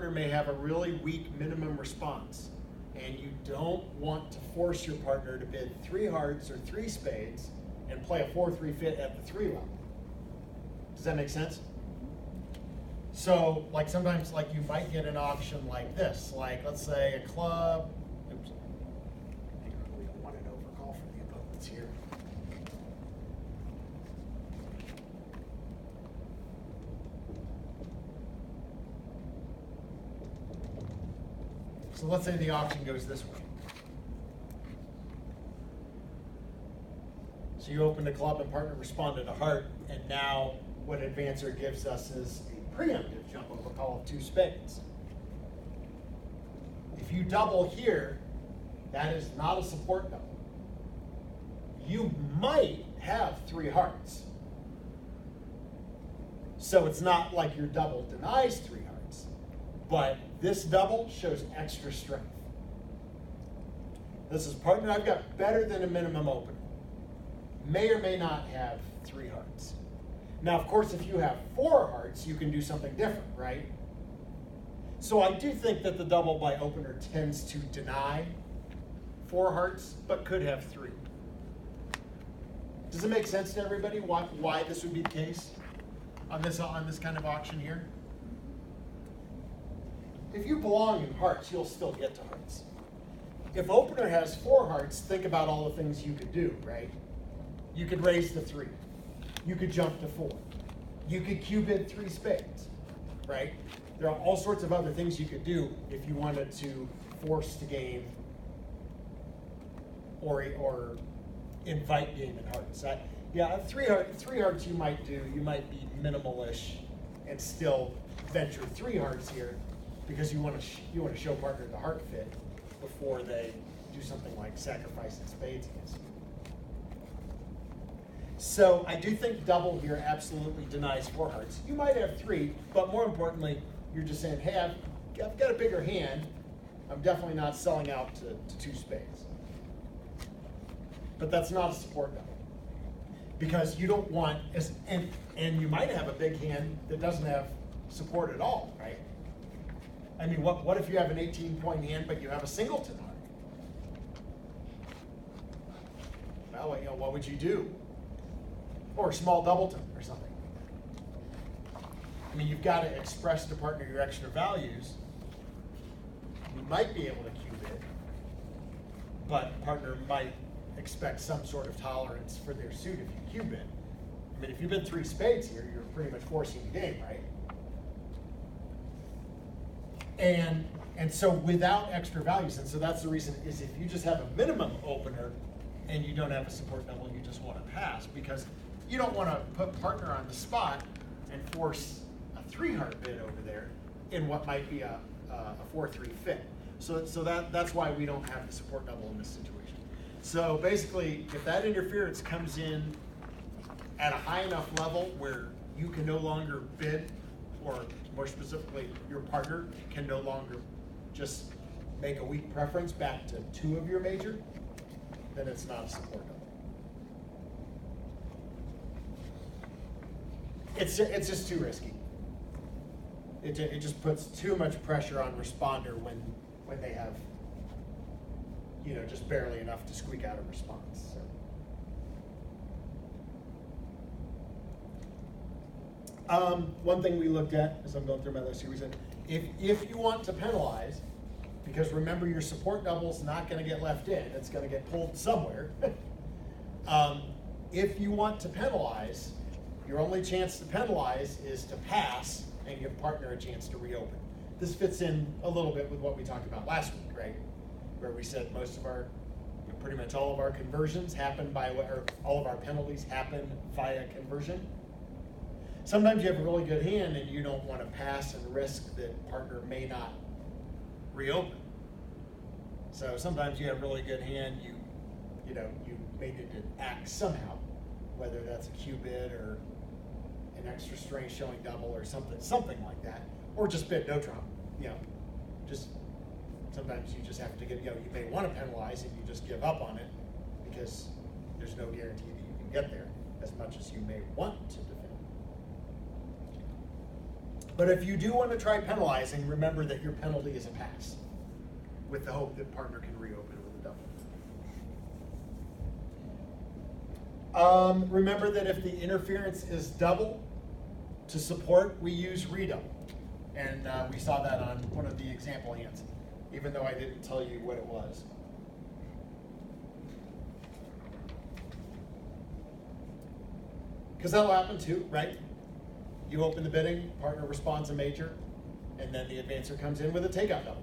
partner may have a really weak minimum response, and you don't want to force your partner to bid 3 hearts or 3 spades and play a 4-3 fit at the 3 level. Does that make sense? So, like sometimes, like you might get an auction like this, like let's say a club. Oops. Hang on, we don't want an overcall for the opponents here. So let's say the auction goes this way. So you opened a club and partner responded a heart, and now what advancer gives us is a preemptive jump of a call of 2 spades. If you double here, that is not a support double. You might have 3 hearts. So it's not like your double denies 3 hearts, but this double shows extra strength. This is partner I've got better than a minimum opener. May or may not have 3 hearts. Now, of course, if you have 4 hearts, you can do something different, right? So I do think that the double by opener tends to deny 4 hearts, but could have 3. Does it make sense to everybody why this would be the case on this kind of auction here? If you belong in hearts, you'll still get to hearts. If opener has 4 hearts, think about all the things you could do, right? You could raise the 3. You could jump to 4. You could Q-bid 3 spades, right? There are all sorts of other things you could do if you wanted to force to game or invite game in hearts. Yeah, 3 hearts you might do. You might be minimalish and still venture 3 hearts here because you want to show partner the heart fit before they do something like sacrificing spades against you. So I do think double here absolutely denies 4 hearts. You might have 3, but more importantly, you're just saying, hey, I've got a bigger hand. I'm definitely not selling out to 2 spades. But that's not a support double. Because you don't want, and you might have a big hand that doesn't have support at all, right? I mean, what if you have an 18-point hand, but you have a singleton heart? Well, what would you do? Or a small doubleton or something. I mean, you've got to express to partner your extra values. You might be able to Q-bid, but partner might expect some sort of tolerance for their suit if you Q-bid. I mean, if you bid 3 spades here, you're pretty much forcing the game, right? And so without extra values, and so that's the reason is if you just have a minimum opener and you don't have a support double, you just want to pass because you don't want to put partner on the spot and force a 3-heart bid over there in what might be a 4-3 fit. So that's why we don't have the support double in this situation. So basically, if that interference comes in at a high enough level where you can no longer bid, or more specifically, your partner can no longer just make a weak preference back to 2 of your major, then it's not a support double. It's just too risky. It just puts too much pressure on responder when they have, just barely enough to squeak out a response. So. One thing we looked at as I'm going through my list here, we said if you want to penalize, because remember your support double's not going to get left in, it's going to get pulled somewhere. If you want to penalize, your only chance to penalize is to pass and give partner a chance to reopen. This fits in a little bit with what we talked about last week, right? Where we said most of our, pretty much all of our conversions happen or all of our penalties happen via conversion. Sometimes you have a really good hand and you don't want to pass and risk that partner may not reopen. So sometimes you have a really good hand, you may need to act somehow, whether that's a Q-bid or an extra string showing double or something like that, or just bid no trump. Just sometimes you just have to give. You may want to penalize and you just give up on it because there's no guarantee that you can get there as much as you may want to defend. But if you do want to try penalizing, remember that your penalty is a pass, with the hope that partner can reopen with a double. Remember that if the interference is double, to support, we use redouble. And we saw that on one of the example hands, even though I didn't tell you what it was. Because that'll happen too, right? You open the bidding, partner responds a major, and then the advancer comes in with a takeout double.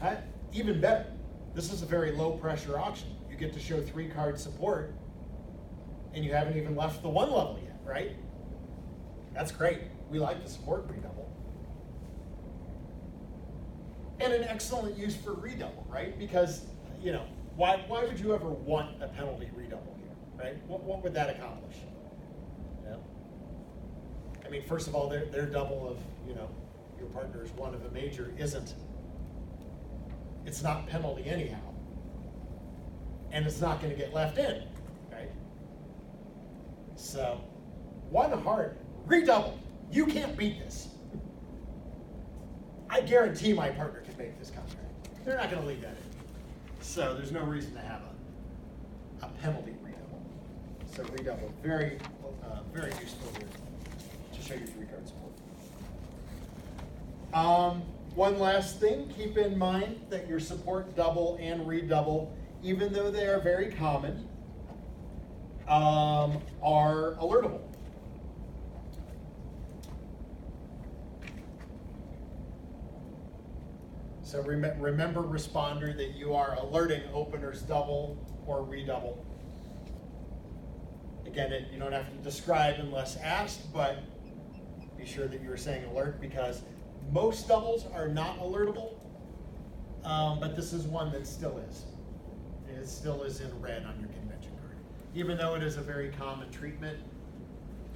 Right? Even better, this is a very low pressure auction. You get to show 3-card support, and you haven't even left the 1 level yet, right? That's great. We like the support redouble. And an excellent use for redouble, right? Because, you know, why would you ever want a penalty redouble here, right? What would that accomplish? Yeah. I mean, first of all, their double of, you know, your partner's 1 of a major it's not penalty anyhow. And it's not going to get left in, right? So, 1 heart, redouble. You can't beat this. I guarantee my partner can make this contract. They're not going to leave that in. So there's no reason to have a penalty redouble. So redouble, very useful here to show you 3-card support. One last thing, keep in mind that your support double and redouble, even though they are very common, are alertable. So remember, responder, that you are alerting openers double or redouble. Again, you don't have to describe unless asked, but be sure that you are saying alert, because most doubles are not alertable, but this is one that still is. It still is in red on your convention card. Even though it is a very common treatment,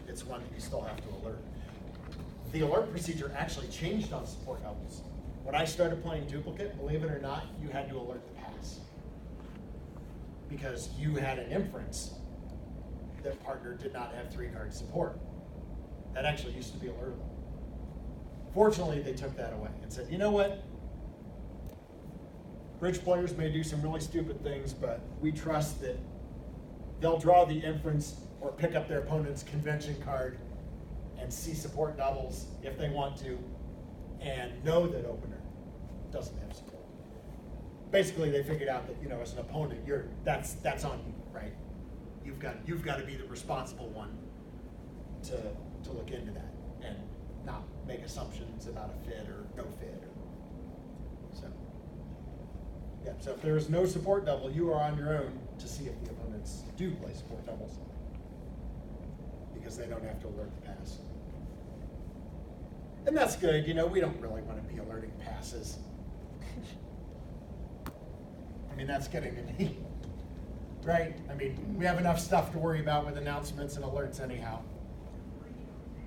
it's one that you still have to alert. The alert procedure actually changed on support doubles. When I started playing duplicate, believe it or not, you had to alert the pass, because you had an inference that partner did not have 3-card support. That actually used to be alertable. Fortunately, they took that away and said, you know what? Bridge players may do some really stupid things, but we trust that they'll draw the inference or pick up their opponent's convention card and see support doubles if they want to, and know that opener doesn't have support. Basically, they figured out that, you know, as an opponent, that's on you, right? You've got to be the responsible one to look into that and not make assumptions about a fit or no fit. So if there is no support double, you are on your own to see if the opponents do play support doubles, because they don't have to alert the pass. And that's good, you know, we don't really want to be alerting passes. I mean, that's getting to me, right? I mean, we have enough stuff to worry about with announcements and alerts anyhow.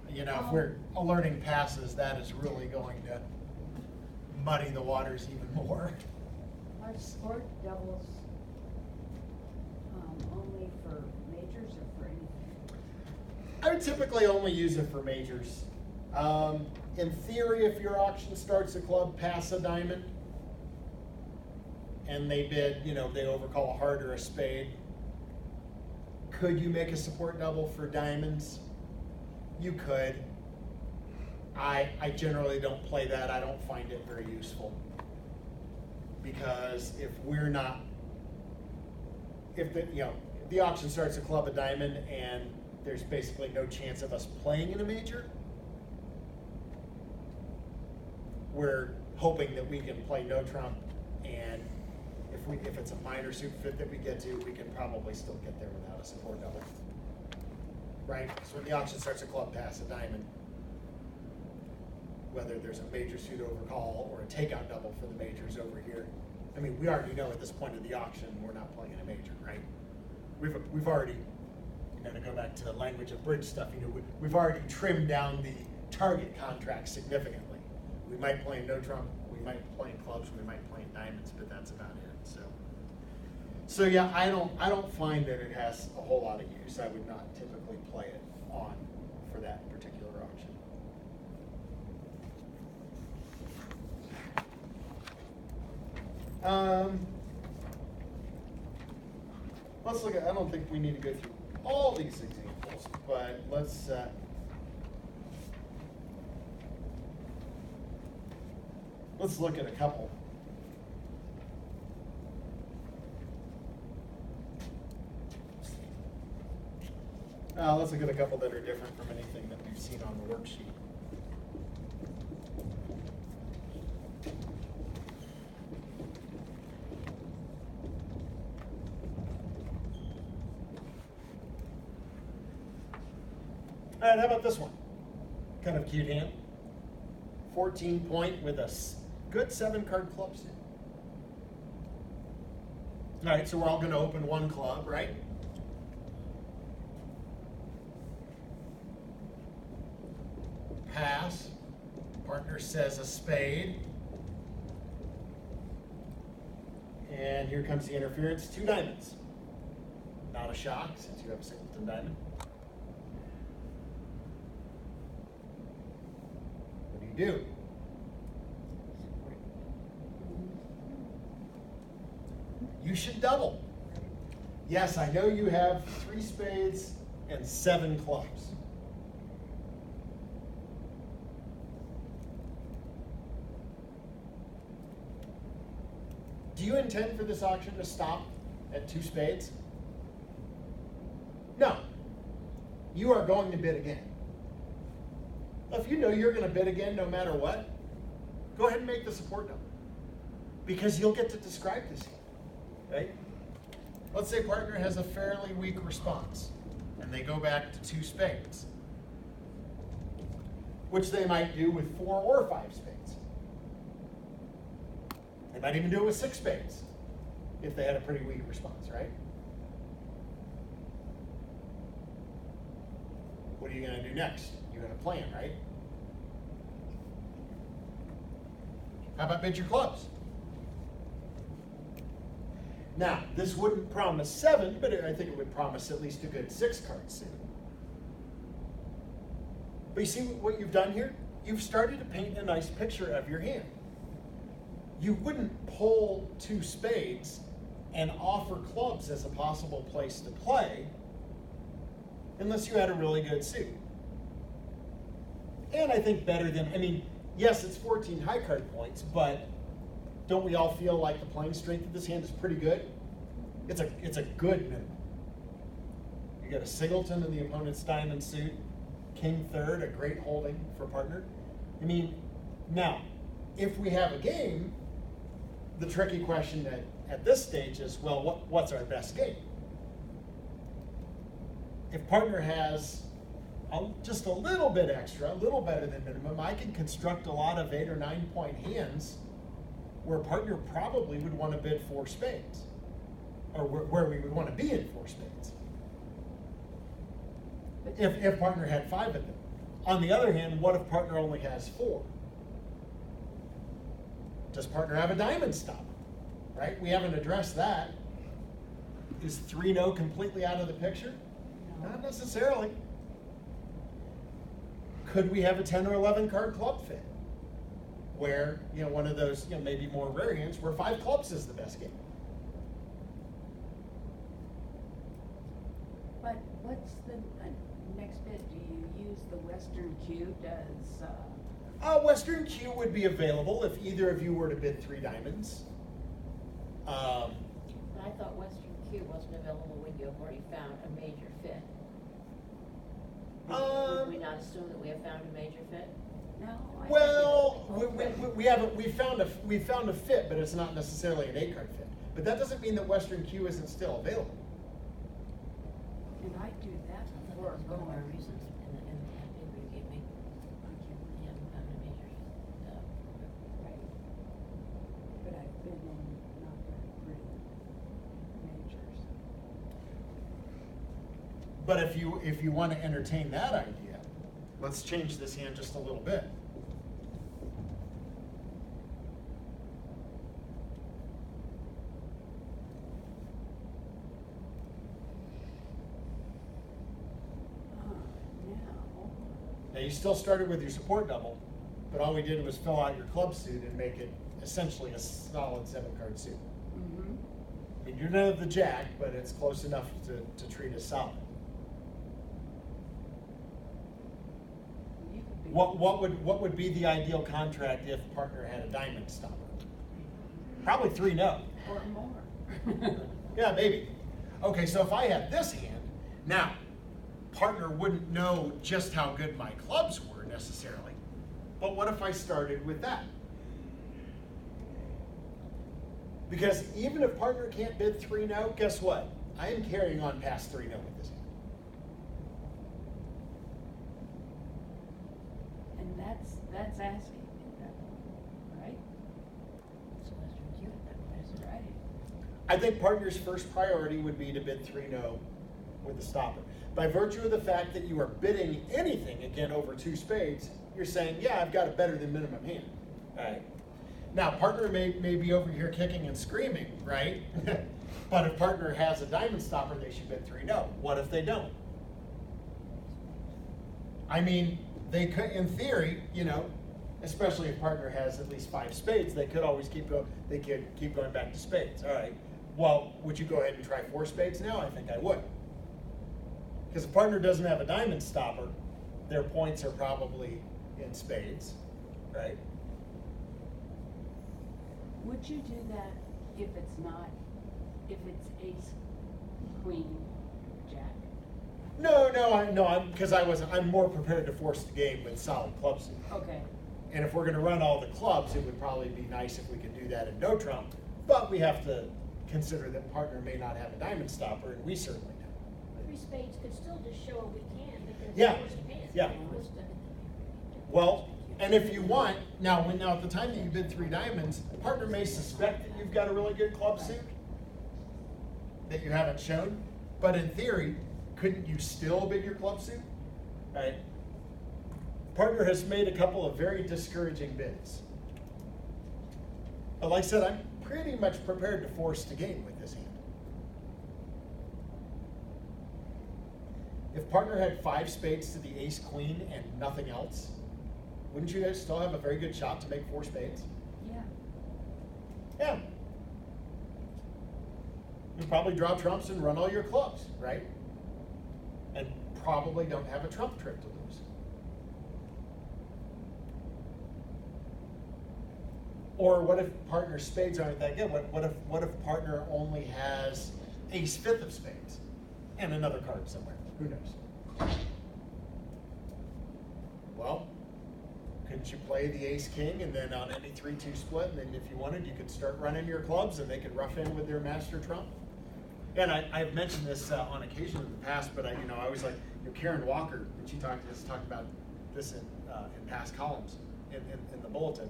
You know, if we're alerting passes, that is really going to muddy the waters even more. Are sport doubles only for majors or for anything? I would typically only use it for majors. In theory, if your auction starts a club pass a diamond, and they bid, you know, they overcall a heart or a spade, could you make a support double for diamonds? You could. I generally don't play that. I don't find it very useful. Because if the auction starts a club a diamond and there's basically no chance of us playing in a major, we're hoping that we can play no trump, and if it's a minor suit fit that we get to, we can probably still get there without a support double. Right? So when the auction starts a club pass a diamond, whether there's a major suit overcall or a takeout double for the majors over here, I mean, we already know at this point of the auction we're not playing in a major, right? We've already, you know, to go back to the language of bridge stuff, you know, we've already trimmed down the target contract significantly. We might play in no trump, we might play in clubs, we might play in diamonds, but that's about it. So yeah, I don't find that it has a whole lot of use. I would not typically play it on for that particular auction. Let's look at, I don't think we need to go through all these examples, but let's look at a couple. Let's look at a couple that are different from anything that we've seen on the worksheet. All right, how about this one? Kind of cute hand. 14 point with a good 7-card club suit. All right, so we're all going to open one club, right? Pass. Partner says a spade. And here comes the interference, 2 diamonds. Not a shock since you have a singleton diamond. What do? You should double. Yes, I know you have 3 spades and 7 clubs. Do you intend for this auction to stop at 2 spades? No. You are going to bid again. If you know you're going to bid again no matter what, go ahead and make the support number. Because you'll get to describe this here, right? Let's say partner has a fairly weak response, and they go back to 2 spades, which they might do with 4 or 5 spades. They might even do it with 6 spades, if they had a pretty weak response, right? What are you going to do next? You're going to plan, right? How about bid your clubs? Now, this wouldn't promise 7, but I think it would promise at least a good 6-card suit. But you see what you've done here? You've started to paint a nice picture of your hand. You wouldn't pull 2 spades and offer clubs as a possible place to play unless you had a really good suit. And I think better than, I mean, yes, it's 14 high card points, but don't we all feel like the playing strength of this hand is pretty good? It's a good minimum. You got a singleton in the opponent's diamond suit, king third, a great holding for partner. I mean, now, if we have a game, the tricky question at this stage is, well, what's our best game? If partner has just a little bit extra, a little better than minimum, I can construct a lot of 8 or 9 point hands where partner probably would want to bid 4 spades, or where we would want to be in 4 spades. If partner had 5 of them. On the other hand, what if partner only has 4? Does partner have a diamond stop? Right? We haven't addressed that. Is 3-no completely out of the picture? No. Not necessarily. Could we have a 10 or 11 card club fit? Where, one of those, maybe more rare hands where 5 clubs is the best game. But what's the next bid? Do you use the Western Q? Western Q would be available if either of you were to bid 3 diamonds. I thought Western Q wasn't available when you have already found a major fit. Would we not assume that we have found a major fit? No. Well, we found a fit, but it's not necessarily an 8-card fit. But that doesn't mean that Western Q isn't still available. And I do that That before was one of our going. reasons in the paper you gave me. You haven't found a major. Right. But I've been in not very pretty majors. But if you want to entertain that idea, let's change this hand just a little bit. Now, Now you still started with your support double, but all we did was fill out your club suit and make it essentially a solid 7-card suit. Mm-hmm. I mean, you don't have the jack, but it's close enough to treat as solid. You could be. What would be the ideal contract if partner had a diamond stopper? Probably 3-no. Or more. Yeah, maybe. Okay, so if I had this hand, now, partner wouldn't know just how good my clubs were necessarily, but what if I started with that? Because even if partner can't bid 3-no, guess what? I am carrying on past 3-no with this hand. And that's asking at that point, right? It's a Western cue at that point, isn't it? Right. I think partner's first priority would be to bid 3-no with the stopper. By virtue of the fact that you are bidding anything, again, over 2 spades, you're saying, yeah, I've got a better than minimum hand. All right. Now, partner may be over here kicking and screaming, right? But if partner has a diamond stopper, they should bid 3-no. What if they don't? I mean, they could, in theory, especially if partner has at least 5 spades, they could always keep going back to spades. All right. Well, would you go ahead and try 4 spades now? I think I would. Because if partner doesn't have a diamond stopper, their points are probably in spades, right? Would you do that if it's ace, queen, jack? No, I'm more prepared to force the game with solid club suit. Okay. And if we're going to run all the clubs, it would probably be nice if we could do that in no trump. But we have to consider that partner may not have a diamond stopper, and we certainly do. 3 spades could still just show a weak hand because Yeah. it's a hand. Yeah. Well, and if you want, now at the time that you bid 3 diamonds, partner may suspect that you've got a really good club suit that you haven't shown. But in theory, couldn't you still bid your club suit? Right? Partner has made a couple of very discouraging bids. But like I said, I'm pretty much prepared to force the game with this hand. If partner had 5 spades to the ace queen and nothing else, wouldn't you guys still have a very good shot to make 4 spades? Yeah. Yeah. You'd probably draw trumps and run all your clubs, right? And probably don't have a trump trick to lose. Or what if partner's spades aren't that good? What if partner only has ace 5th of spades and another card somewhere? Who knows? Well, couldn't you play the ace king and then on any 3-2 split, and then if you wanted, you could start running your clubs and they could rough in with their master trump? And I've mentioned this on occasion in the past, but I always like, Karen Walker, when she has talked about this in past columns in the bulletin.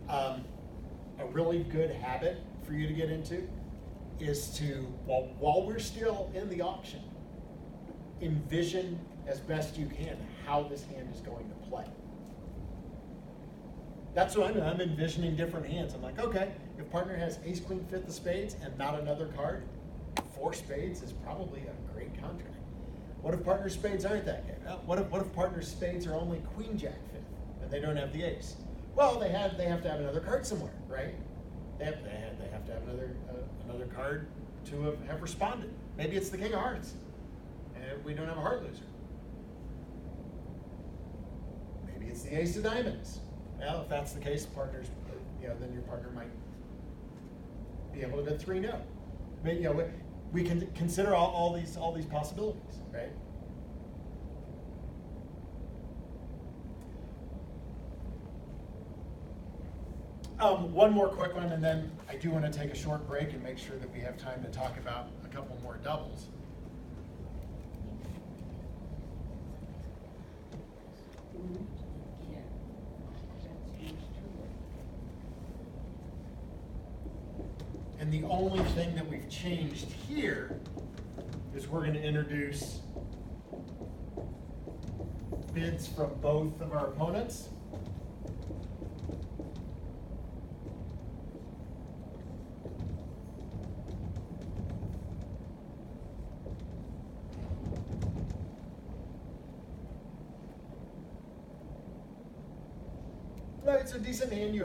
A really good habit for you to get into is to, while we're still in the auction, envision as best you can how this hand is going to play. That's what I'm envisioning different hands. I'm like, okay, if partner has ace queen 5th of spades and not another card, 4 spades is probably a great contract. What if partner's spades aren't that good? What if partner's spades are only queen jack 5th and they don't have the ace? Well, they have to have another card somewhere, right? They have to have another card to have responded. Maybe it's the king of hearts, and we don't have a heart loser. Maybe it's the ace of diamonds. Well, if that's the case, then your partner might be able to bid 3-no. But we can consider all these possibilities, right? One more quick one, and then I do want to take a short break and make sure that we have time to talk about a couple more doubles. Yeah. That's huge too. And the only thing that we've changed here is we're going to introduce bids from both of our opponents. Well, it's a decent hand you